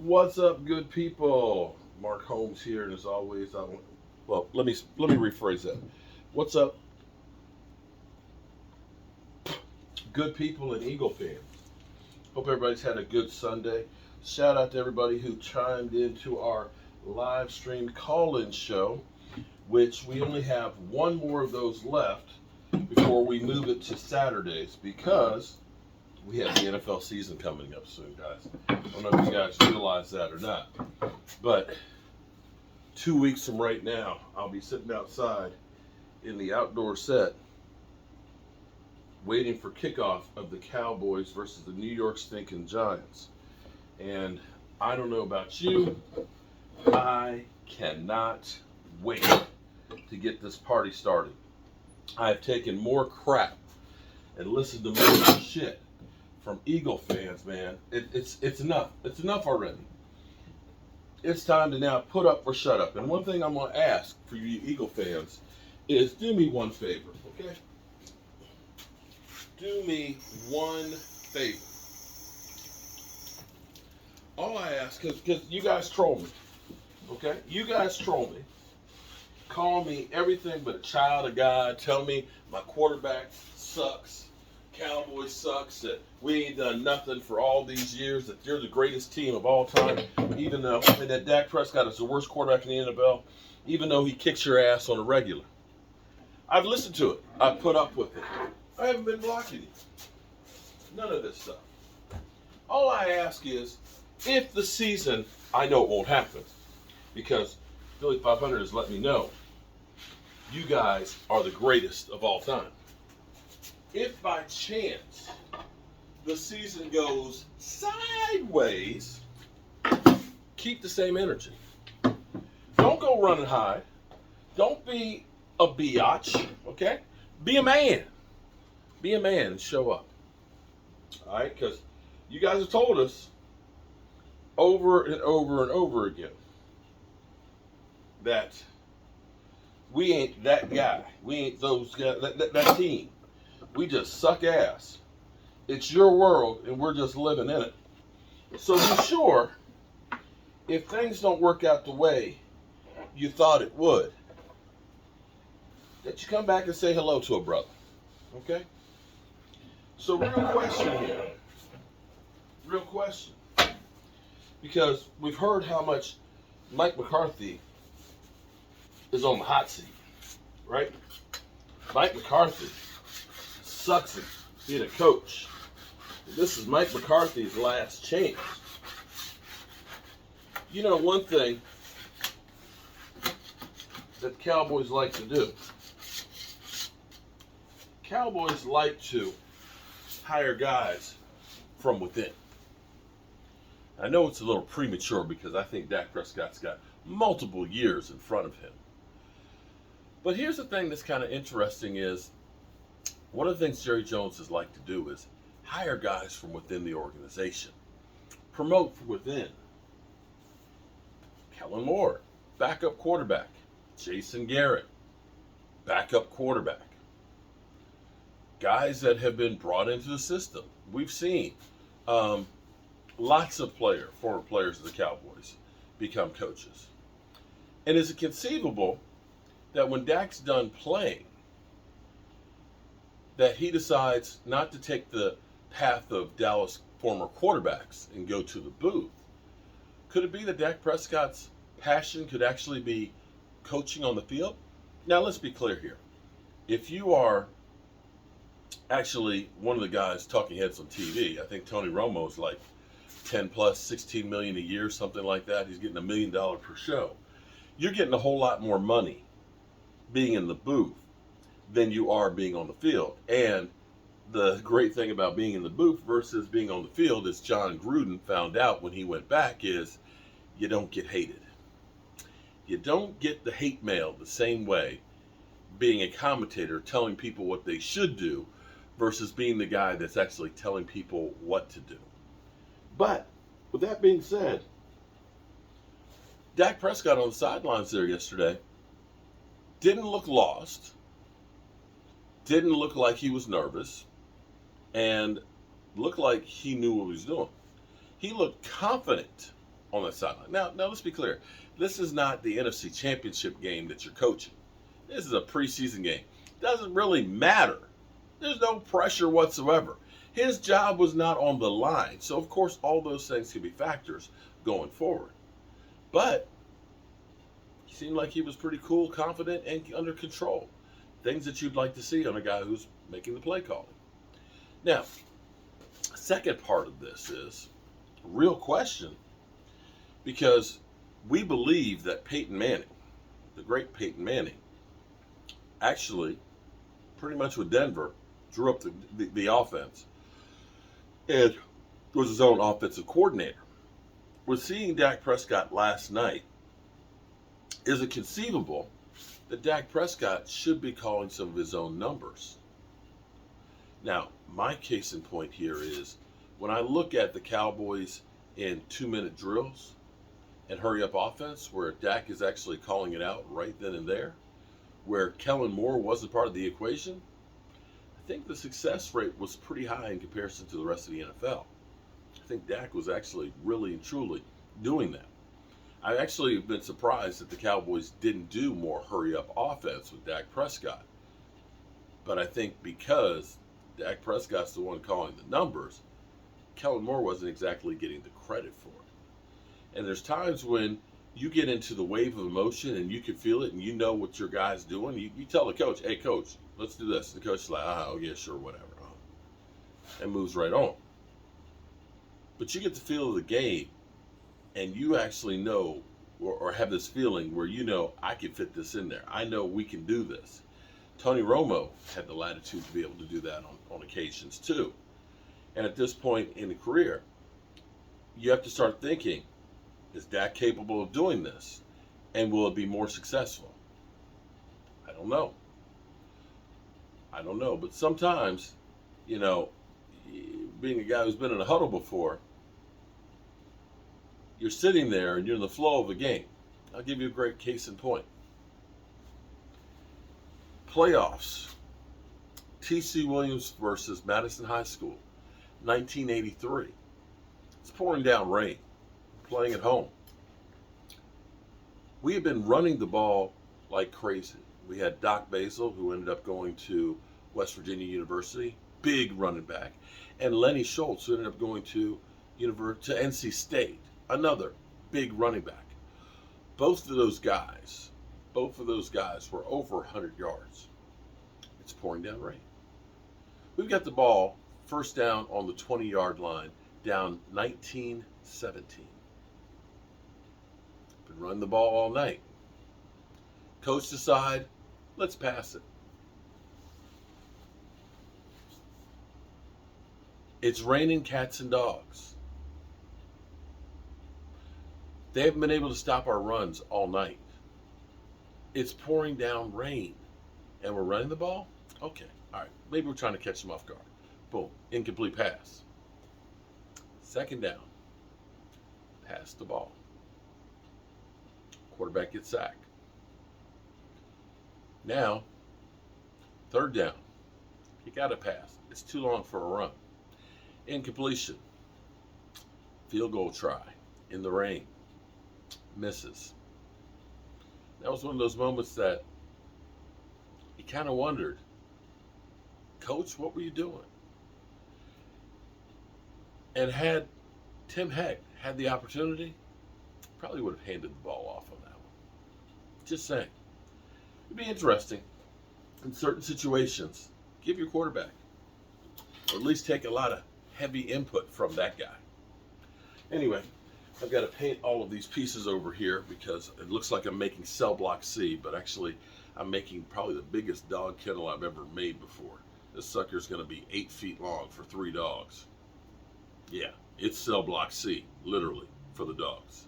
What's up, good people? Mark Holmes here, and as always, let me rephrase that. What's up, good people and Eagle fans? Hope everybody's had a good Sunday. Shout out to everybody who chimed into our live stream call-in show, which we only have one more of those left before we move it to Saturdays because we have the NFL season coming up soon, guys. I don't know if you guys realize that or not, but 2 weeks from right now, I'll be sitting outside in the outdoor set waiting for kickoff of the Cowboys versus the New York stinking Giants. And I don't know about you, I cannot wait to get this party started. I've taken more crap and listened to more shit from Eagle fans, man. It's enough. It's enough already. It's time to now put up or shut up. And one thing I'm going to ask for you Eagle fans is do me one favor, okay? Do me one favor. All I ask, because you guys troll me, okay? You guys troll me. Call me everything but a child of God. Tell me my quarterback sucks. Cowboys sucks, that we ain't done nothing for all these years, that they're the greatest team of all time, even though and that Dak Prescott is the worst quarterback in the NFL, even though he kicks your ass on a regular. I've listened to it. I've put up with it. I haven't been blocking you. None of this stuff. All I ask is, if the season, I know it won't happen, because Philly 500 has let me know, you guys are the greatest of all time. If by chance the season goes sideways, keep the same energy. Don't go running high. Don't be a biatch, okay? Be a man. Be a man and show up. All right? Because you guys have told us over and over and over again that we ain't that guy. We ain't those guys, that team. We just suck ass. It's your world, and we're just living in it. So be sure, if things don't work out the way you thought it would, that you come back and say hello to a brother. Okay? So real question here. Real question. Because we've heard how much Mike McCarthy is on the hot seat, right? Mike McCarthy sucks at being a coach. This is Mike McCarthy's last chance. You know, one thing that Cowboys like to do, Cowboys like to hire guys from within. I know it's a little premature because I think Dak Prescott's got multiple years in front of him. But here's the thing that's kind of interesting is, one of the things Jerry Jones has liked to do is hire guys from within the organization. Promote from within. Kellen Moore, backup quarterback. Jason Garrett, backup quarterback. Guys that have been brought into the system. We've seen lots of former players of the Cowboys become coaches. And is it conceivable that when Dak's done playing, that he decides not to take the path of Dallas former quarterbacks and go to the booth? Could it be that Dak Prescott's passion could actually be coaching on the field? Now, let's be clear here. If you are actually one of the guys talking heads on TV, I think Tony Romo's like 10 plus, 16 million a year, something like that. He's getting $1 million per show. You're getting a whole lot more money being in the booth than you are being on the field. And the great thing about being in the booth versus being on the field, as John Gruden found out when he went back, is you don't get hated. You don't get the hate mail the same way being a commentator telling people what they should do versus being the guy that's actually telling people what to do. But with that being said, Dak Prescott on the sidelines there yesterday didn't look lost, didn't look like he was nervous, and looked like he knew what he was doing. He looked confident on that sideline. Now, let's be clear. This is not the NFC Championship game that you're coaching. This is a preseason game. Doesn't really matter. There's no pressure whatsoever. His job was not on the line. So, of course, all those things can be factors going forward. But he seemed like he was pretty cool, confident, and under control. Things that you'd like to see on a guy who's making the play calling. Now, second part of this is a real question, because we believe that Peyton Manning, the great Peyton Manning, actually, pretty much with Denver, drew up the offense and was his own offensive coordinator. With seeing Dak Prescott last night, is it conceivable that Dak Prescott should be calling some of his own numbers? Now, my case in point here is when I look at the Cowboys in 2-minute drills and hurry-up offense where Dak is actually calling it out right then and there, where Kellen Moore wasn't part of the equation, I think the success rate was pretty high in comparison to the rest of the NFL. I think Dak was actually really and truly doing that. I actually have been surprised that the Cowboys didn't do more hurry-up offense with Dak Prescott. But I think because Dak Prescott's the one calling the numbers, Kellen Moore wasn't exactly getting the credit for it. And there's times when you get into the wave of emotion and you can feel it and you know what your guy's doing. You tell the coach, hey, coach, let's do this. And the coach is like, oh, yeah, sure, whatever. And moves right on. But you get the feel of the game and you actually know or have this feeling where you know, I can fit this in there. I know we can do this. Tony Romo had the latitude to be able to do that on occasions too. And at this point in the career, you have to start thinking, is Dak capable of doing this? And will it be more successful? I don't know. But sometimes, you know, being a guy who's been in a huddle before, you're sitting there and you're in the flow of the game. I'll give you a great case in point. Playoffs. T.C. Williams versus Madison High School, 1983. It's pouring down rain, playing at home. We had been running the ball like crazy. We had Doc Basil, who ended up going to West Virginia University, big running back, and Lenny Schultz, who ended up going to NC State, another big running back. Both of those guys were over 100 yards. It's pouring down rain. We've got the ball first down on the 20-yard line, down 19-17. Been running the ball all night. Coach decide, let's pass it. It's raining cats and dogs. They haven't been able to stop our runs all night. It's pouring down rain. And we're running the ball? Okay, all right. Maybe we're trying to catch them off guard. Boom, incomplete pass. Second down. Pass the ball. Quarterback gets sacked. Now, third down. You got to pass. It's too long for a run. Incompletion. Field goal try in the rain. Misses. That was one of those moments that you kind of wondered, Coach, what were you doing? And had Tim Heck had the opportunity, probably would have handed the ball off on that one. Just saying. It'd be interesting in certain situations. Give your quarterback, or at least take a lot of heavy input from that guy. Anyway, I've got to paint all of these pieces over here because it looks like I'm making cell block C, but actually I'm making probably the biggest dog kennel I've ever made before. This sucker's going to be 8 feet long for 3 dogs. Yeah, it's cell block C, literally, for the dogs.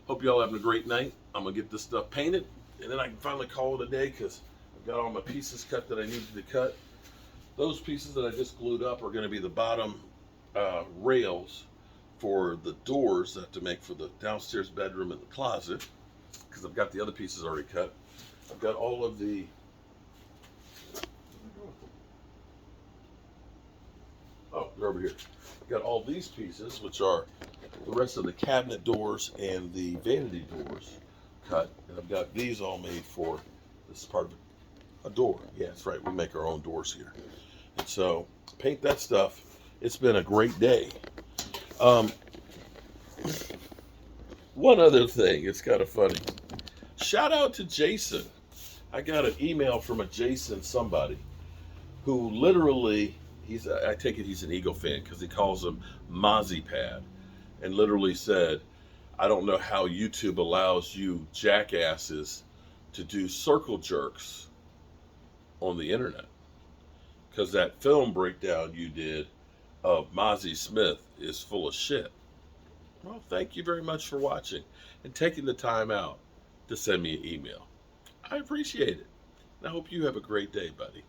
Hope y'all having a great night. I'm going to get this stuff painted, and then I can finally call it a day because I've got all my pieces cut that I needed to cut. Those pieces that I just glued up are going to be the bottom rails for the doors that I have to make for the downstairs bedroom and the closet, because I've got the other pieces already cut. I've got all of the they're over here. I've got all these pieces, which are the rest of the cabinet doors and the vanity doors cut. And I've got these all made for, this is part of a door. Yeah, that's right. We make our own doors here. And so paint that stuff. It's been a great day. One other thing, it's kind of funny. Shout out to Jason. I got an email from a Jason somebody who literally, I take it he's an Eagle fan because he calls him Mozzie Pad, and literally said, I don't know how YouTube allows you jackasses to do circle jerks on the internet, because that film breakdown you did of Mozzie Smith is full of shit. Well, thank you very much for watching and taking the time out to send me an email. I appreciate it. And I hope you have a great day, buddy.